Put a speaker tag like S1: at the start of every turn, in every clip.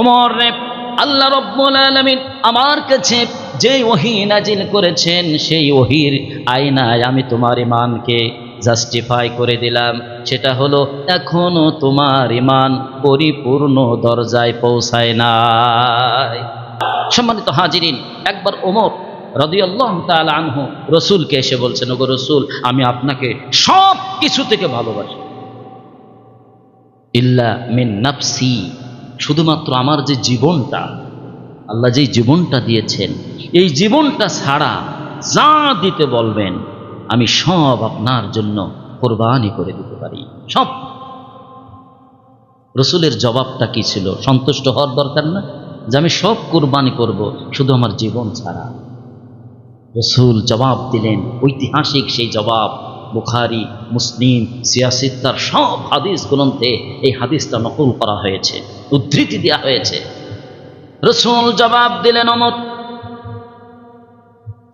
S1: ওমর রে, আল্লাহ রাব্বুল আলামিন আমার কাছে যে ওহী নাজিল করেছেন সেই ওহীর আয়নায় আমি তোমার ঈমানকে জাস্টিফাই করে দিলাম। সেটা হলো এখনো তোমার ঈমান পরিপূর্ণ দরজায় পৌঁছায় নাই। সম্মানিত হাজিরিন, একবার ওমর রাদিয়াল্লাহু তাআলা আনহু রাসূলকে এসে বলছেন, ওগো রাসূল, আমি আপনাকে সব কিছু থেকে ভালোবাসি, ইল্লা মিন নাফসি, শুধুমাত্র আমার যে জীবনটা, আল্লাহ যেই জীবনটা দিয়েছেন, এই জীবনটা ছাড়া যা দিতে বলবেন আমি সব আপনার জন্য কোরবানি করে দিতে পারি, সব। রসুলের জবাবটা কি ছিল? সন্তুষ্ট হওয়ার দরকার না যে আমি সব কোরবানি করব, শুধু আমার জীবন ছাড়া। রসুল জবাব দিলেন, ঐতিহাসিক সেই জবাব, বুখারী, মুসলিম, সিয়াসিত্তার সব হাদিস গ্রন্থে এই হাদিসটা নকল করা হয়েছে, উদ্ধৃতি দেওয়া হয়েছে। রসুল জবাব দিলেন, ওমর,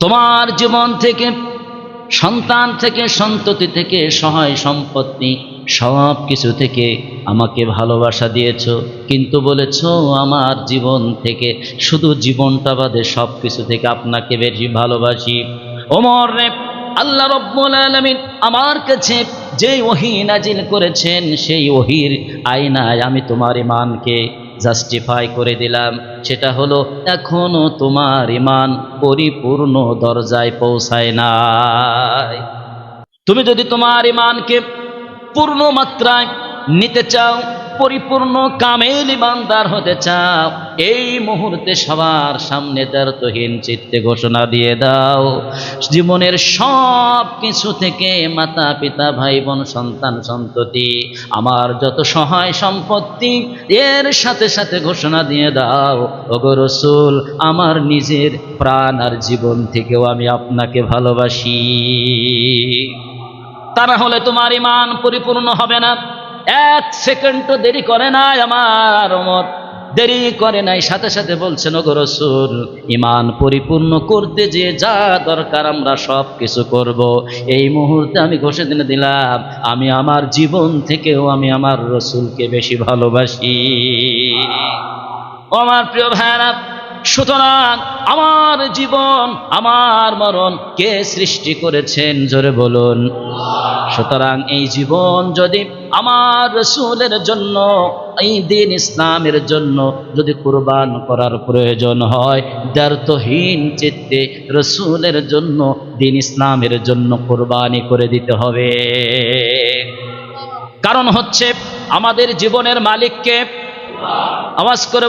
S1: তোমার জীবন থেকে, সন্তান থেকে, সন্ততি থেকে, সহায় সম্পত্তি, সব কিছু থেকে আমাকে ভালোবাসা দিয়েছ, কিন্তু বলেছ আমার জীবন থেকে, শুধু জীবনটা বাদে সব কিছু থেকে আপনাকে বেশি ভালোবাসি। ওমর রে, আল্লাহ রাব্বুল আলামিন আমার কাছে যে ওহী নাজিল করেছেন সেই ওহীর আয়নায় আমি তোমার ঈমানকে জাস্টিফাই করে দিলাম। সেটা হলো এখনো তোমার ঈমান পরিপূর্ণ দরজায় পৌঁছায় নাই। তুমি যদি তোমার ঈমানকে পূর্ণ মাত্রায় নিতে চাও, পরিপূর্ণ কামেল ঈমানদার হতে চাও, এই মুহূর্তে সবার সামনে দ্ব্যর্থহীন চিত্তে ঘোষণা দিয়ে দাও, জীবনের সব কিছু থেকে, মাতা পিতা, ভাই বোন, সন্তান সন্ততি, আমার যত সহায় সম্পত্তি, এর সাথে সাথে ঘোষণা দিয়ে দাও, ওগো রাসূল, আমার নিজের প্রাণ আর জীবন থেকেও আমি আপনাকে ভালোবাসি। তা না হলে তোমার ঈমান পরিপূর্ণ হবে না। এক সেকেন্ডও দেরি করে নাই আমার ওমর, দেরি করে নাই, সাথে সাথে বলছেন, ওগো রাসূল, ঈমান পরিপূর্ণ করতে যে যা দরকার আমরা সব কিছু করব। এই মুহূর্তে আমি ঘোষণা দিলাম, আমি আমার জীবন থেকেও আমি আমার রাসূলকে বেশি ভালোবাসি। ও আমার প্রিয় ভাইরা, সুতরাং আমার জীবন, আমার মরণ কে সৃষ্টি করেছেন? জোরে বলুন। সুতরাং এই জীবন যদি আমার রাসূলের জন্য, এই দিন ইসলামের জন্য যদি কুরবান করার প্রয়োজন হয়, দ্ব্যর্থহীন চিত্তে রাসূলের জন্য, দিন ইসলামের জন্য কুরবানি করে দিতে হবে। কারণ হচ্ছে আমাদের জীবনের মালিককে। আওয়াজ করে